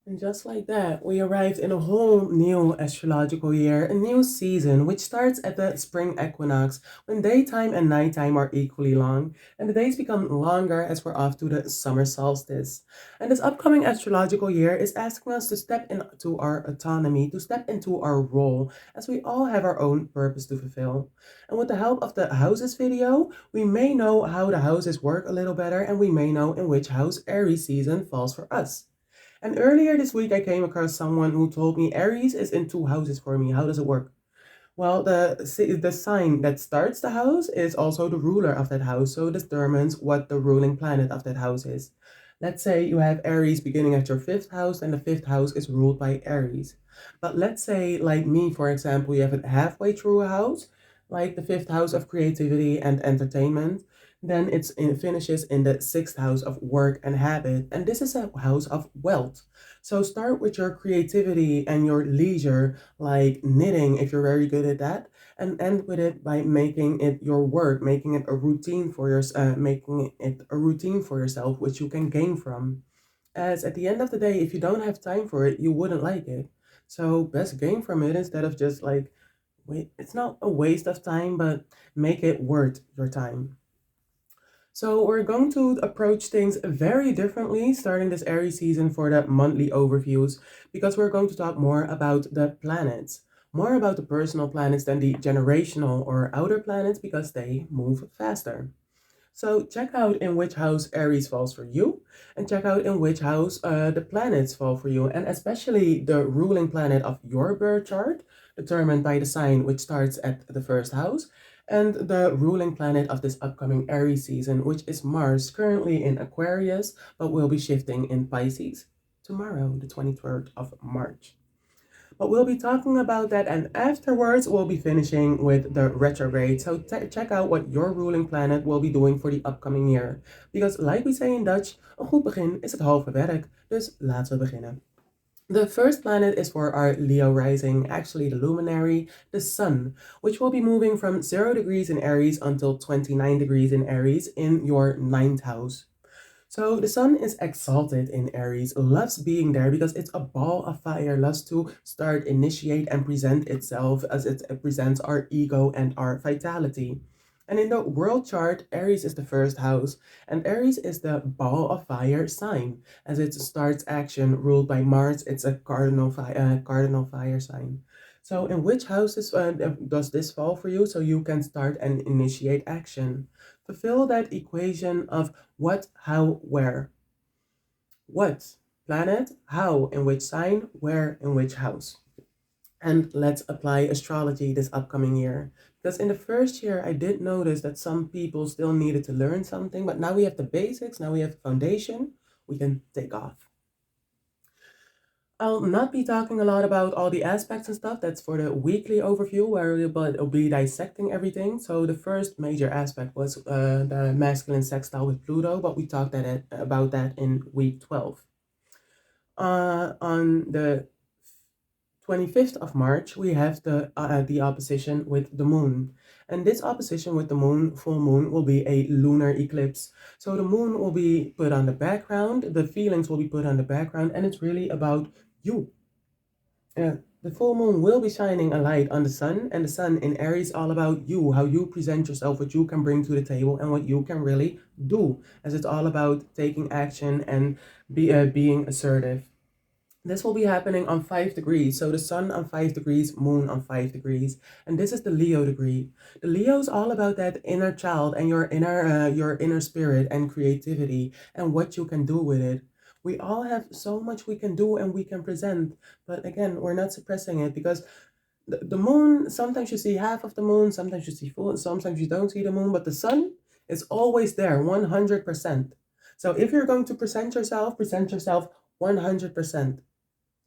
And just like that, we arrived in a whole new astrological year, a new season, which starts at the spring equinox, when daytime and nighttime are equally long, and the days become longer as we're off to the summer solstice. And this upcoming astrological year is asking us to step into our autonomy, to step into our role, as we all have our own purpose to fulfill. And with the help of the houses video, we may know how the houses work a little better, and we may know in which house Aries season falls for us. And earlier this week, I came across someone who told me Aries is in two houses for me. How does it work? Well, the sign that starts the house is also the ruler of that house, so it determines what the ruling planet of that house is. Let's say you have Aries beginning at your fifth house, and the fifth house is ruled by Aries. But let's say, like me, for example, you have it halfway through a house, like the fifth house of creativity and entertainment. Then it finishes in the sixth house of work and habit, and this is a house of wealth. So start with your creativity and your leisure, like knitting if you're very good at that, and end with it by making it your work, making it a routine for making it a routine for yourself, which you can gain from. As at the end of the day, if you don't have time for it, you wouldn't like it. So best gain from it instead of just like wait. It's not a waste of time, but make it worth your time. So we're going to approach things very differently starting this Aries season for the monthly overviews because we're going to talk more about the planets, more about the personal planets than the generational or outer planets because they move faster. So check out in which house Aries falls for you and check out in which house the planets fall for you, and especially the ruling planet of your birth chart determined by the sign which starts at the first house, and the ruling planet of this upcoming Aries season, which is Mars, currently in Aquarius but will be shifting in Pisces tomorrow, the 23rd of March. But we'll be talking about that, and afterwards, we'll be finishing with the retrograde. So check out what your ruling planet will be doing for the upcoming year. Because, like we say in Dutch, een goed begin is het halve werk. Dus laten we beginnen. The first planet is for our Leo rising, actually the luminary, the Sun, which will be moving from 0 degrees in Aries until 29 degrees in Aries in your ninth house. So the sun is exalted in Aries, loves being there because it's a ball of fire, loves to start, initiate, and present itself as it presents our ego and our vitality. And in the world chart, Aries is the first house, and Aries is the ball of fire sign. As it starts action ruled by Mars, it's a cardinal fire sign. So in which houses does this fall for you so you can start and initiate action? Fulfill that equation of what, how, where. What, planet, how, in which sign, where, in which house. And let's apply astrology this upcoming year. Because in the first year, I did notice that some people still needed to learn something, but now we have the basics, now we have the foundation, we can take off. I'll not be talking a lot about all the aspects and stuff. That's for the weekly overview where we'll be dissecting everything. So the first major aspect was the masculine sextile with Pluto, but we talked about that in week 12. On the 25th of March, we have the opposition with the moon. And this opposition with the moon, full moon, will be a lunar eclipse. So the moon will be put on the background, the feelings will be put on the background, and it's really about you. The full moon will be shining a light on the sun, and the sun in Aries all about you, how you present yourself, what you can bring to the table, and what you can really do, as it's all about taking action and being assertive. This will be happening on 5 degrees. So the sun on 5 degrees, moon on 5 degrees. And this is the Leo degree. The Leo is all about that inner child and your inner spirit and creativity and what you can do with it. We all have so much we can do and we can present. But again, we're not suppressing it because the moon, sometimes you see half of the moon, sometimes you see full, sometimes you don't see the moon, but the sun is always there, 100%. So if you're going to present yourself 100%.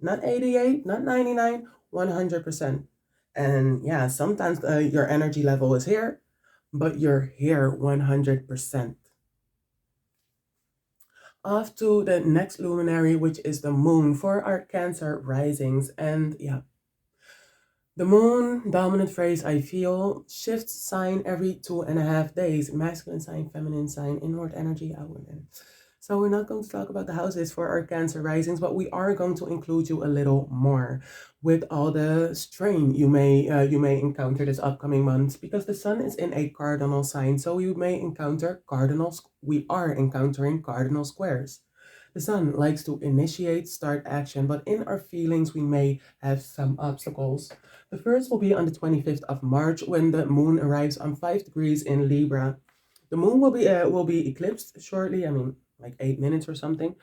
Not 88, not 99, 100%. And yeah, sometimes your energy level is here, but you're here 100%. Off to the next luminary, which is the moon for our Cancer risings. And yeah, the moon, dominant phrase I feel, shifts sign every 2.5 days. Masculine sign, feminine sign, inward energy, outward energy. So we're not going to talk about the houses for our Cancer risings, but we are going to include you a little more with all the strain you may encounter this upcoming month, because the sun is in a cardinal sign. So you may encounter cardinals. We are encountering cardinal squares. The sun likes to initiate, start action, but in our feelings we may have some obstacles. The first will be on the 25th of March when the moon arrives on 5 degrees in Libra. The moon will be eclipsed shortly. I mean, like 8 minutes or something.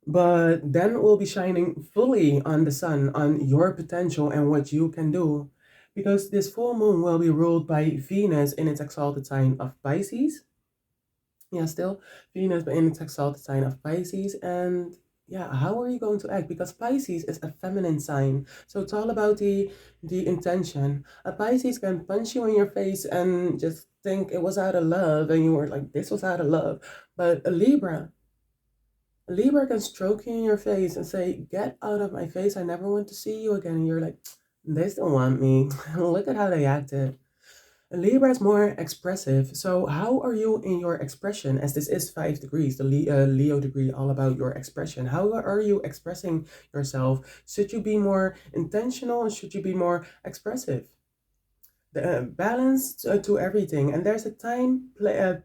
But then it will be shining fully on the sun, on your potential and what you can do. Because this full moon will be ruled by Venus in its exalted sign of Pisces. Yeah, still Venus in its exalted sign of Pisces. And yeah, how are you going to act? Because Pisces is a feminine sign. So it's all about the intention. A Pisces can punch you in your face and just think it was out of love, and you were like, this was out of love. But a Libra can stroke you in your face and say, get out of my face. I never want to see you again. And you're like, they still want me. Look at how they acted. A Libra is more expressive. So how are you in your expression? As this is 5 degrees, the Leo degree, all about your expression. How are you expressing yourself? Should you be more intentional or should you be more expressive? The balance to everything, and there's a time,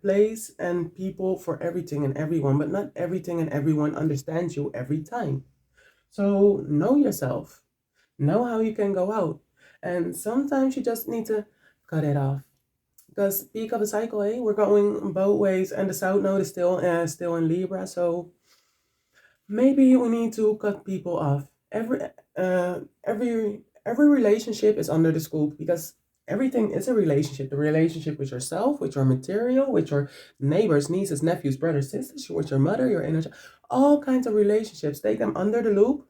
place, and people for everything and everyone, but not everything and everyone understands you every time. So know yourself, know how you can go out, and sometimes you just need to cut it off. Because peak of a cycle, we're going both ways, and the south node is still in Libra, so maybe we need to cut people off. Every relationship is under the scope, because everything is a relationship. The relationship with yourself, with your material, with your neighbors, nieces, nephews, brothers, sisters, with your mother, your inner child, all kinds of relationships. Take them under the loop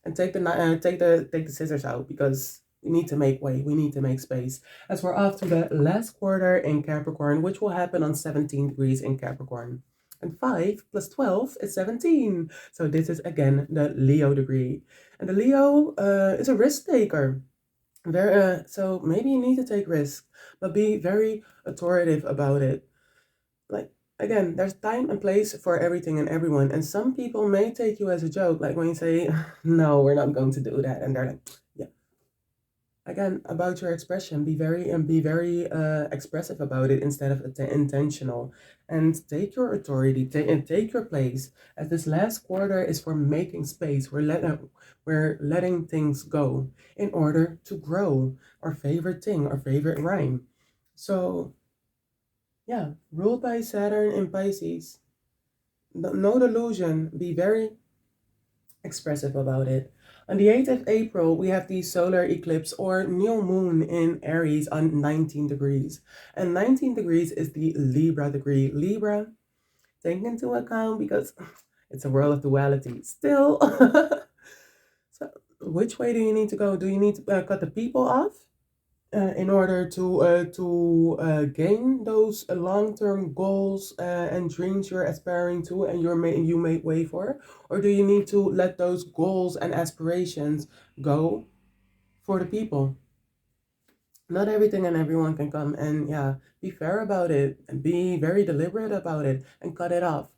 and take the scissors out, because we need to make way. We need to make space. As we're off to the last quarter in Capricorn, which will happen on 17 degrees in Capricorn. And 5 plus 12 is 17. So this is again the Leo degree. And the Leo is a risk taker. So maybe you need to take risks, but be very authoritative about it. Like, again, there's time and place for everything and everyone. And some people may take you as a joke, like when you say, no, we're not going to do that. And they're like, yeah. Again, about your expression, be very expressive about it instead of intentional, and take your authority, and take your place. As this last quarter is for making space, we're letting things go in order to grow. Our favorite thing, our favorite rhyme. So yeah, ruled by Saturn in Pisces. No delusion. Be very expressive about it. On the 8th of April, we have the solar eclipse or new moon in Aries on 19 degrees. And 19 degrees is the Libra degree. Libra, take into account, because it's a world of duality. Still, so which way do you need to go? Do you need to cut the people off? In order to gain those long-term goals and dreams you're aspiring to, and you make way for, or do you need to let those goals and aspirations go for the people? Not everything and everyone can come, and yeah, be fair about it and be very deliberate about it and cut it off.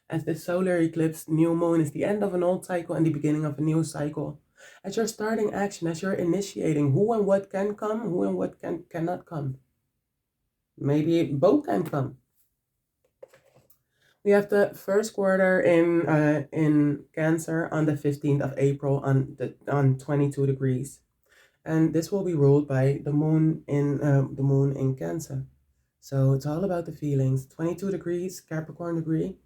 As the solar eclipse new moon is the end of an old cycle and the beginning of a new cycle. As you're starting action, as you're initiating who and what can come, who and what cannot come. Maybe both can come. We have the first quarter in Cancer on the 15th of April on 22 degrees. And this will be ruled by the moon in Cancer. So it's all about the feelings. 22 degrees, Capricorn degree.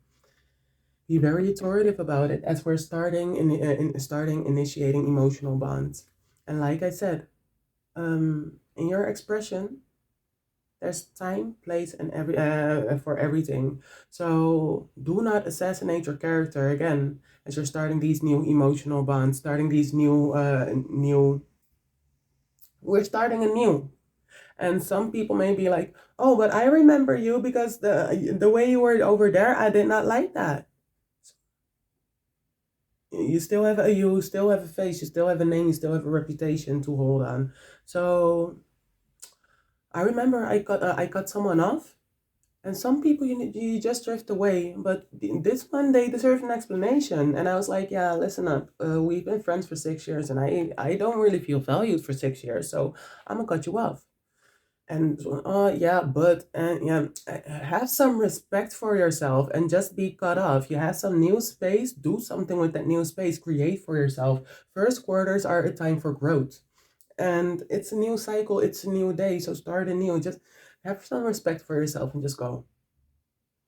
Be very authoritative about it, as we're starting initiating emotional bonds. And like I said, in your expression, there's time, place, and for everything. So do not assassinate your character again, as you're starting these new emotional bonds, starting these new. We're starting anew. And some people may be like, oh, but I remember you because the way you were over there, I did not like that. You still have a face, you still have a name, you still have a reputation to hold on. So I remember I cut someone off, And some people, you just drift away. But this one, they deserve an explanation. And I was like, yeah, listen up. We've been friends for 6 years, and I don't really feel valued for 6 years. So I'm going to cut you off. And yeah, but yeah, have some respect for yourself and just be cut off. You have some new space, do something with that new space, create for yourself. First quarters are a time for growth, and it's a new cycle, it's a new day, so start anew. Just have some respect for yourself and just go.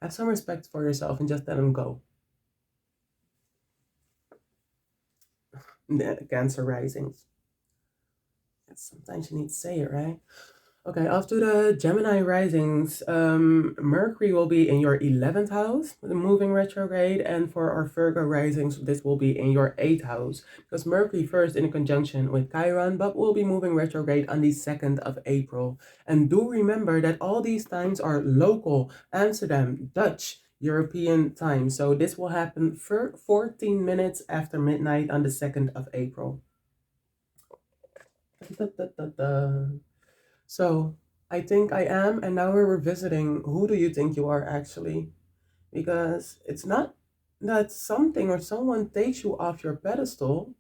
Have some respect for yourself and just let them go. The Cancer risings. Sometimes you need to say it, right? Okay, after the Gemini risings, Mercury will be in your 11th house, moving retrograde, and for our Virgo risings, this will be in your 8th house, because Mercury first in a conjunction with Chiron, but will be moving retrograde on the 2nd of April. And do remember that all these times are local, Amsterdam, Dutch, European time, so this will happen for 14 minutes after midnight on the 2nd of April. Da, da, da, da. So I think I am, and now we're revisiting who do you think you are actually? Because it's not that something or someone takes you off your pedestal,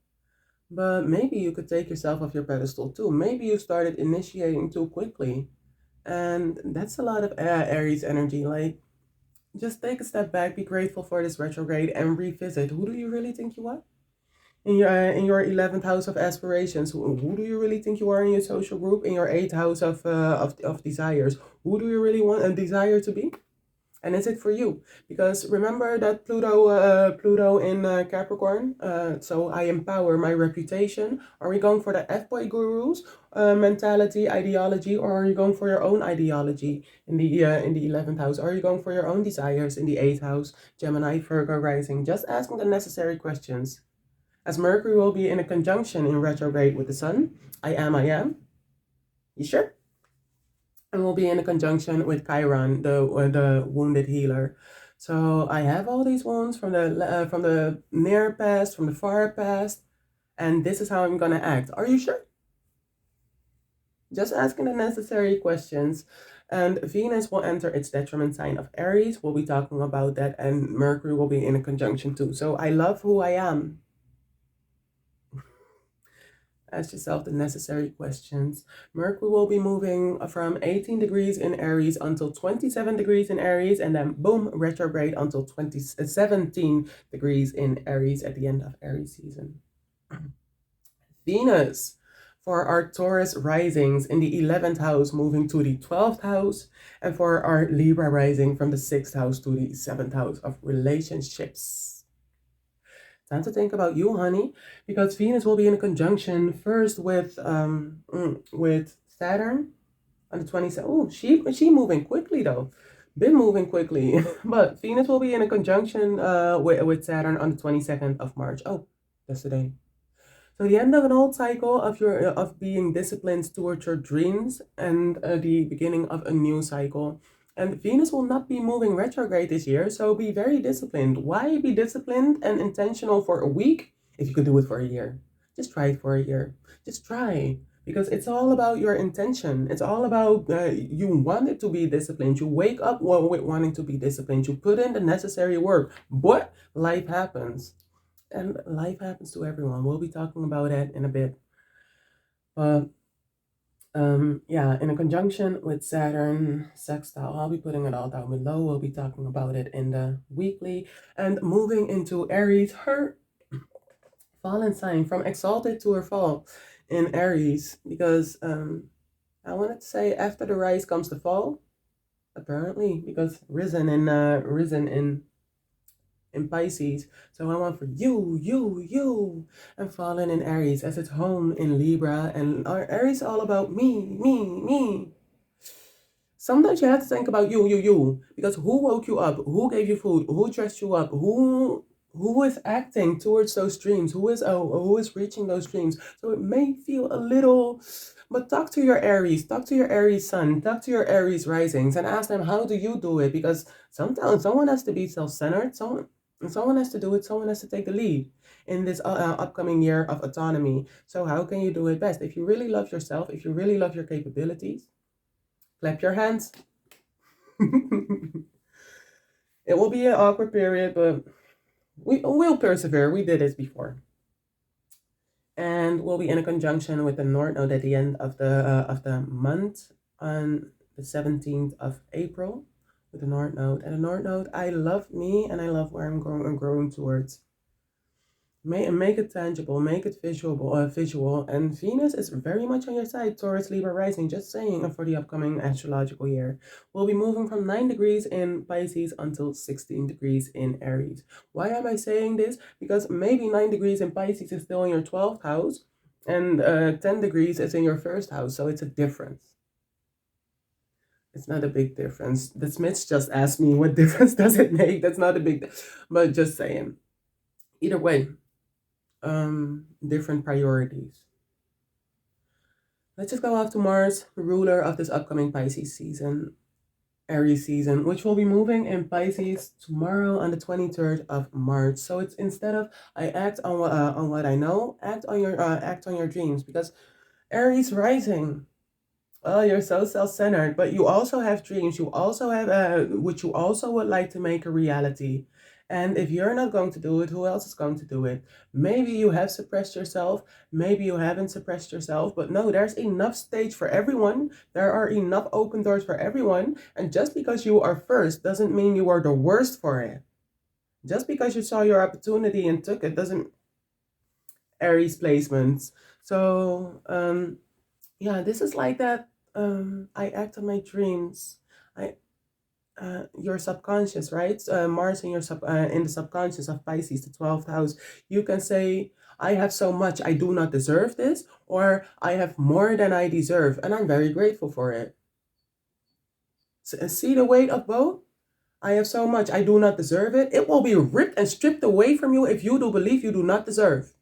but maybe you could take yourself off your pedestal too. Maybe you started initiating too quickly, and that's a lot of Aries energy. Like, just take a step back, be grateful for this retrograde, and revisit who do you really think you are? In your 11th house of aspirations, who do you really think you are in your social group? In your 8th house of desires, who do you really want and desire to be? And is it for you? Because remember that Pluto in Capricorn. So I empower my reputation. Are we going for the F-boy gurus mentality, ideology, or are you going for your own ideology in the 11th house? Are you going for your own desires in the 8th house? Gemini, Virgo rising. Just asking the necessary questions. As Mercury will be in a conjunction in retrograde with the Sun, I am. You sure? And will be in a conjunction with Chiron, the wounded healer. So I have all these wounds from the near past, from the far past, and this is how I'm gonna act. Are you sure? Just asking the necessary questions. And Venus will enter its detriment sign of Aries. We'll be talking about that, and Mercury will be in a conjunction too. So I love who I am. Ask yourself the necessary questions. Mercury will be moving from 18 degrees in Aries until 27 degrees in Aries, and then boom, retrograde until 17 degrees in Aries at the end of Aries season. Venus for our Taurus risings in the 11th house moving to the 12th house, and for our Libra rising from the 6th house to the 7th house of relationships. Time to think about you, honey, because Venus will be in a conjunction first with Saturn on the 27th. Oh, she moving quickly though. Been moving quickly, but Venus will be in a conjunction with Saturn on the 22nd of March. Oh, that's today. So the end of an old cycle of being disciplined towards your dreams, and the beginning of a new cycle. And Venus will not be moving retrograde this year, so be very disciplined. Why be disciplined and intentional for a week if you could do it for a year? Just try it for a year. Just try. Because it's all about your intention. It's all about you want it to be disciplined. You wake up with wanting to be disciplined. You put in the necessary work. But life happens. And life happens to everyone. We'll be talking about that in a bit. But yeah, in a conjunction with Saturn sextile, I'll be putting it all down below. We'll be talking about it in the weekly. And moving into Aries, her fallen sign from exalted to her fall in Aries, because I wanted to say after the rise comes the fall, apparently, because risen in Pisces. So I want for you, and fallen in Aries as it's home in Libra. And our Aries all about me. Sometimes you have to think about you. Because who woke you up? Who gave you food? Who dressed you up? Who is acting towards those dreams? Who is reaching those dreams? So it may feel a little, but talk to your Aries, talk to your Aries sun, talk to your Aries risings, and ask them, how do you do it? Because sometimes someone has to be self-centered, someone has to do it, someone has to take the lead in this upcoming year of autonomy. So how can you do it best? If you really love yourself, if you really love your capabilities, clap your hands. It will be an awkward period, but we'll persevere. We did this before. And we'll be in a conjunction with the North Node at the end of the month on the 17th of April with the North Node. And the North Node, I love me and I love where I'm growing towards. Make it tangible, make it visual. And Venus is very much on your side, Taurus, Libra rising, just saying for the upcoming astrological year. We'll be moving from 9 degrees in Pisces until 16 degrees in Aries. Why am I saying this? Because maybe 9 degrees in Pisces is still in your 12th house, and 10 degrees is in your first house, so it's a difference. It's not a big difference. The Smiths just asked me what difference does it make. That's not a big, but just saying. Either way, different priorities. Let's just go off to Mars, ruler of this upcoming Pisces season, Aries season, which will be moving in Pisces tomorrow on the 23rd of March. So it's instead of I act on what I know, act on your dreams, because Aries rising. Oh, you're so self-centered, but you also have dreams. You also have which you also would like to make a reality. And if you're not going to do it, who else is going to do it? Maybe you have suppressed yourself. Maybe you haven't suppressed yourself. But no, there's enough stage for everyone. There are enough open doors for everyone. And just because you are first doesn't mean you are the worst for it. Just because you saw your opportunity and took it doesn't. Aries placements. So, yeah, this is like that. I act on my dreams. Your subconscious, right? Mars in your in the subconscious of Pisces, the 12th house. You can say, I have so much, I do not deserve this, or I have more than I deserve, and I'm very grateful for it. See the weight of both? I have so much, I do not deserve it. It will be ripped and stripped away from you if you do believe you do not deserve.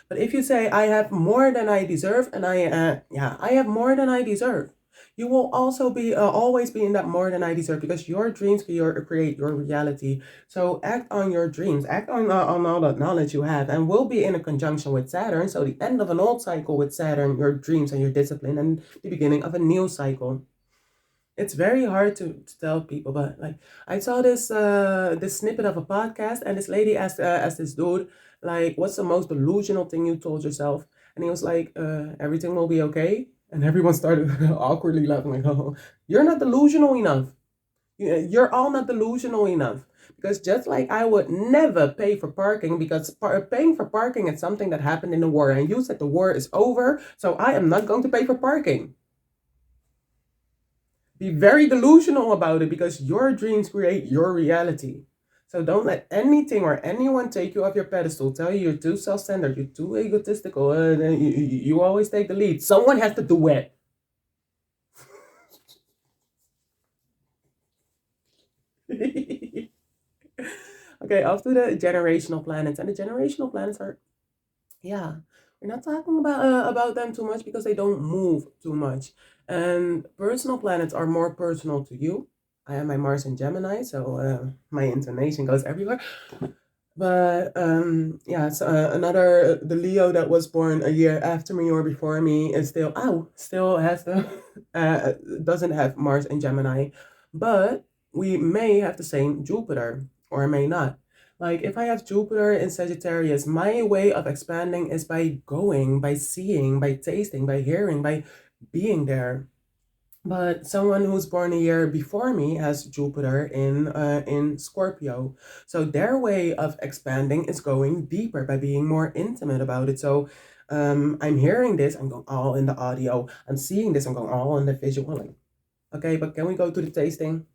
But if you say, I have more than I deserve, and I have more than I deserve, you will also be always be in that more than I deserve, because your dreams create your reality. So act on your dreams, act on all the knowledge you have, and we'll be in a conjunction with Saturn. So the end of an old cycle with Saturn, your dreams and your discipline, and the beginning of a new cycle. It's very hard to tell people, but like I saw this snippet of a podcast, and this lady asked this dude, like, what's the most delusional thing you told yourself? And he was like, everything will be okay. And everyone started awkwardly laughing, like, oh, you're not delusional enough. You're all not delusional enough. Because just like I would never pay for parking, because paying for parking is something that happened in the war, and you said the war is over, so I am not going to pay for parking. Be very delusional about it, because your dreams create your reality. So don't let anything or anyone take you off your pedestal, tell you you're too self-centered, you're too egotistical, you always take the lead. Someone has to do it. Okay, off to the generational planets. And the generational planets are, yeah, we're not talking about them too much because they don't move too much. And personal planets are more personal to you. I have my Mars in Gemini, so my intonation goes everywhere. But yeah, so another the Leo that was born a year after me or before me is still has the doesn't have Mars in Gemini, but we may have the same Jupiter or may not. Like if I have Jupiter in Sagittarius, my way of expanding is by going, by seeing, by tasting, by hearing, by being there. But someone who's born a year before me has Jupiter in Scorpio. So their way of expanding is going deeper by being more intimate about it. So I'm hearing this, I'm going all in the audio. I'm seeing this, I'm going all in the visual. Like, okay, but can we go to the tasting?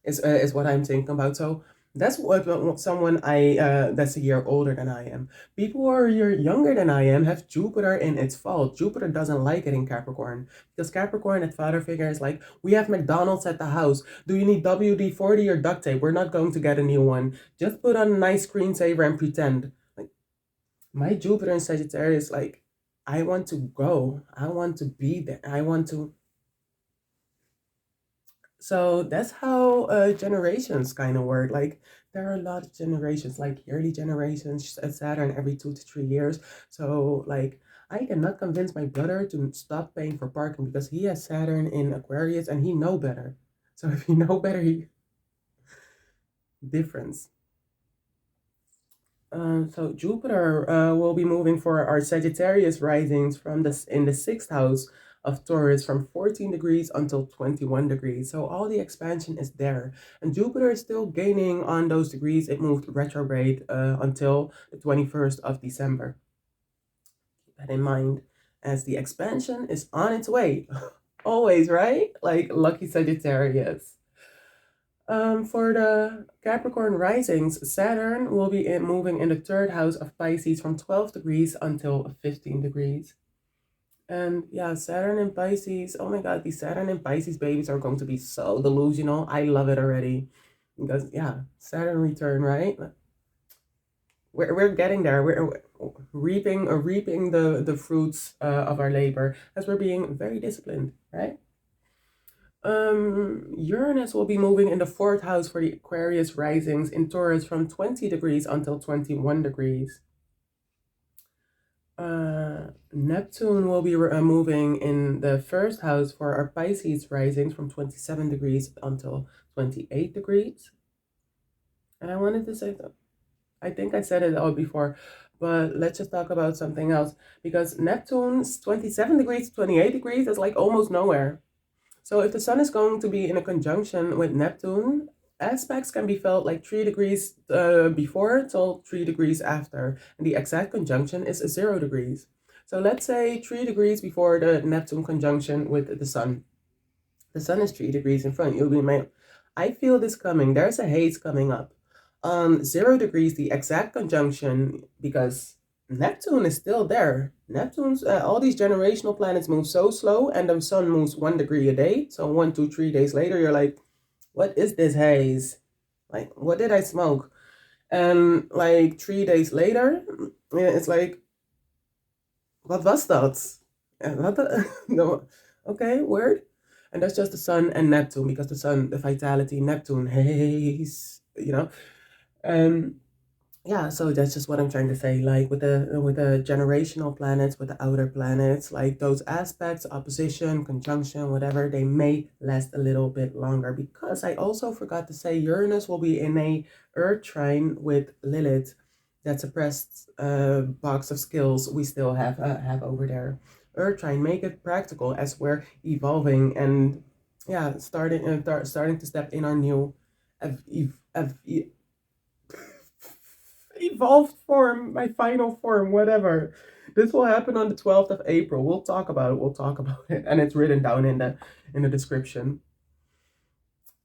Is what I'm thinking about. So that's what someone that's a year older than I am. People who are a year younger than I am have Jupiter in its fault. Jupiter doesn't like it in Capricorn, because Capricorn, that father figure, is like, we have McDonald's at the house. Do you need WD-40 or duct tape? We're not going to get a new one. Just put on a nice screensaver and pretend. Like my Jupiter in Sagittarius, like I want to go. I want to be there. I want to. So that's how generations kind of work. Like there are a lot of generations, like yearly generations, Saturn every 2 to 3 years. So like I cannot convince my brother to stop paying for parking because he has Saturn in Aquarius and he know better. So if you know better, difference. So Jupiter will be moving for our Sagittarius risings from this in the sixth house of Taurus from 14 degrees until 21 degrees. So all the expansion is there. And Jupiter is still gaining on those degrees. It moved retrograde until the 21st of December. Keep that in mind as the expansion is on its way. Always, right? Like lucky Sagittarius. For the Capricorn risings, Saturn will be moving in the third house of Pisces from 12 degrees until 15 degrees. And yeah, Saturn and Pisces, oh my God, these Saturn and Pisces babies are going to be so delusional. I love it already. Because yeah, Saturn return, right? We're getting there. We're reaping the fruits of our labor as we're being very disciplined, right? Uranus will be moving in the fourth house for the Aquarius risings in Taurus from 20 degrees until 21 degrees. Neptune will be moving in the first house for our Pisces risings from 27 degrees until 28 degrees. And I wanted to say that I think I said it all before, but let's just talk about something else because Neptune's 27 degrees to 28 degrees is like almost nowhere. So if the sun is going to be in a conjunction with Neptune, aspects can be felt like 3 degrees before till 3 degrees after. And the exact conjunction is 0 degrees. So let's say 3 degrees before the Neptune conjunction with the sun. The sun is 3 degrees in front. You'll be I feel this coming. There's a haze coming up. 0 degrees, the exact conjunction, because Neptune is still there. Neptune's all these generational planets move so slow, and the sun moves 1 degree a day. So 1, 2, 3 days later, you're like, what is this haze? Like, what did I smoke? And like 3 days later, it's like, what was that? No, okay, word. And that's just the sun and Neptune, because the sun, the vitality, Neptune, haze, you know. Yeah, so that's just what I'm trying to say. Like with the generational planets, with the outer planets, like those aspects, opposition, conjunction, whatever, they may last a little bit longer. Because I also forgot to say Uranus will be in a Earth trine with Lilith. That suppressed box of skills we still have over there. Earth trine, make it practical as we're evolving and yeah, starting to step in our new evolved form, my final form, whatever. This will happen on the 12th of April. We'll talk about it. We'll talk about it. And it's written down in the description.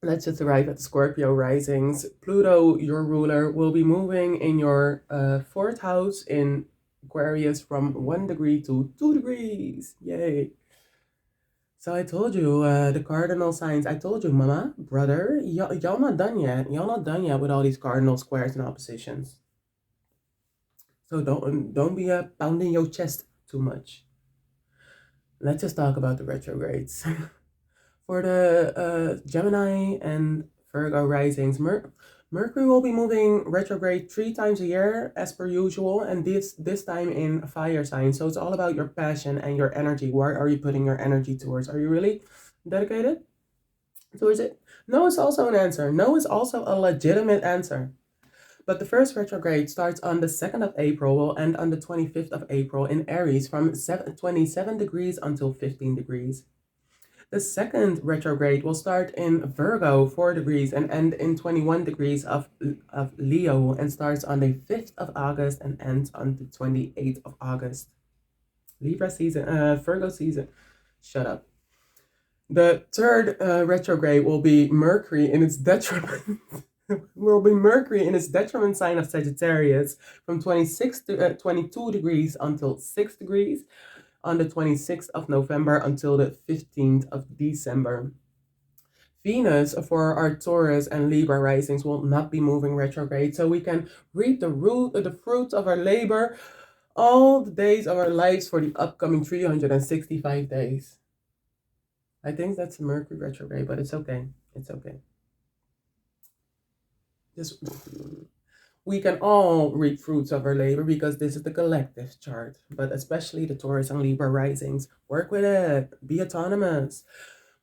Let's just arrive at the Scorpio risings. Pluto, your ruler, will be moving in your fourth house in Aquarius from 1 degree to 2 degrees. Yay. So I told you, the cardinal signs. I told you, mama, brother, y'all not done yet. Y'all not done yet with all these cardinal squares and oppositions. So don't be pounding your chest too much. Let's just talk about the retrogrades. For the Gemini and Virgo risings, Mercury will be moving retrograde 3 times a year as per usual, and this time in fire sign. So it's all about your passion and your energy. Where are you putting your energy towards? Are you really dedicated towards it? No is also an answer. No is also a legitimate answer. But the first retrograde starts on the 2nd of April, will end on the 25th of April in Aries from 27 degrees until 15 degrees. The second retrograde will start in Virgo, 4 degrees, and end in 21 degrees of Leo, and starts on the 5th of August and ends on the 28th of August. Libra season, Virgo season. Shut up. The third retrograde will be Mercury in its detriment. Will be Mercury in its detriment sign of Sagittarius from 26 to 22 degrees until 6 degrees on the 26th of November until the 15th of December. Venus for our Taurus and Libra risings will not be moving retrograde, so we can reap the fruits of our labor all the days of our lives for the upcoming 365 days. I think that's Mercury retrograde, but it's okay. It's okay. Just we can all reap fruits of our labor because this is the collective chart, but especially the Taurus and Libra risings. Work with it. Be autonomous.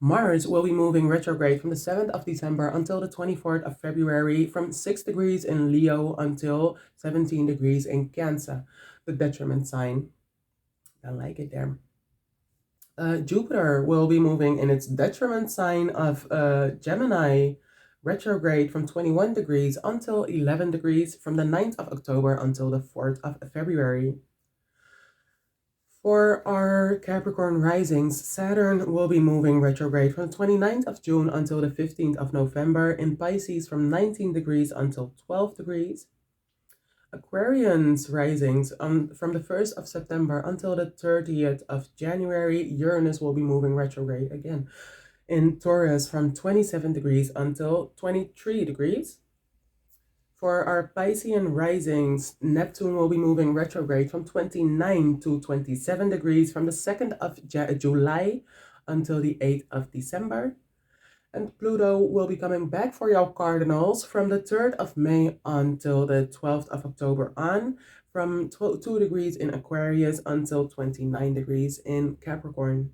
Mars will be moving retrograde from the 7th of December until the 24th of February, from 6 degrees in Leo until 17 degrees in Cancer, the detriment sign. I like it there. Jupiter will be moving in its detriment sign of Gemini retrograde from 21 degrees until 11 degrees from the 9th of October until the 4th of February. For our Capricorn risings, Saturn will be moving retrograde from 29th of June until the 15th of November in Pisces from 19 degrees until 12 degrees. Aquarians risings from the 1st of September until the 30th of January, Uranus will be moving retrograde again in Taurus from 27 degrees until 23 degrees. For our Piscean risings, Neptune will be moving retrograde from 29 to 27 degrees from the 2nd of July until the 8th of December. And Pluto will be coming back for your cardinals from the 3rd of May until the 12th of October on, from 2 degrees in Aquarius until 29 degrees in Capricorn.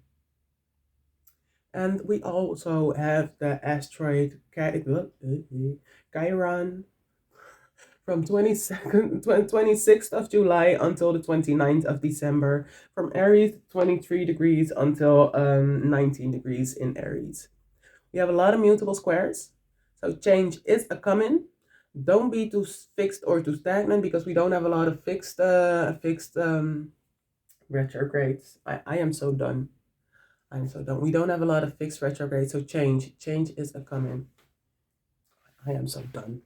And we also have the asteroid Chiron from 26th of July until the 29th of December, from Aries 23 degrees until 19 degrees in Aries. We have a lot of mutable squares, so change is a coming. Don't be too fixed or too stagnant, because we don't have a lot of fixed retrogrades. I am so done. I'm so done. We don't have a lot of fixed retrogrades, so change is a coming. I am so done.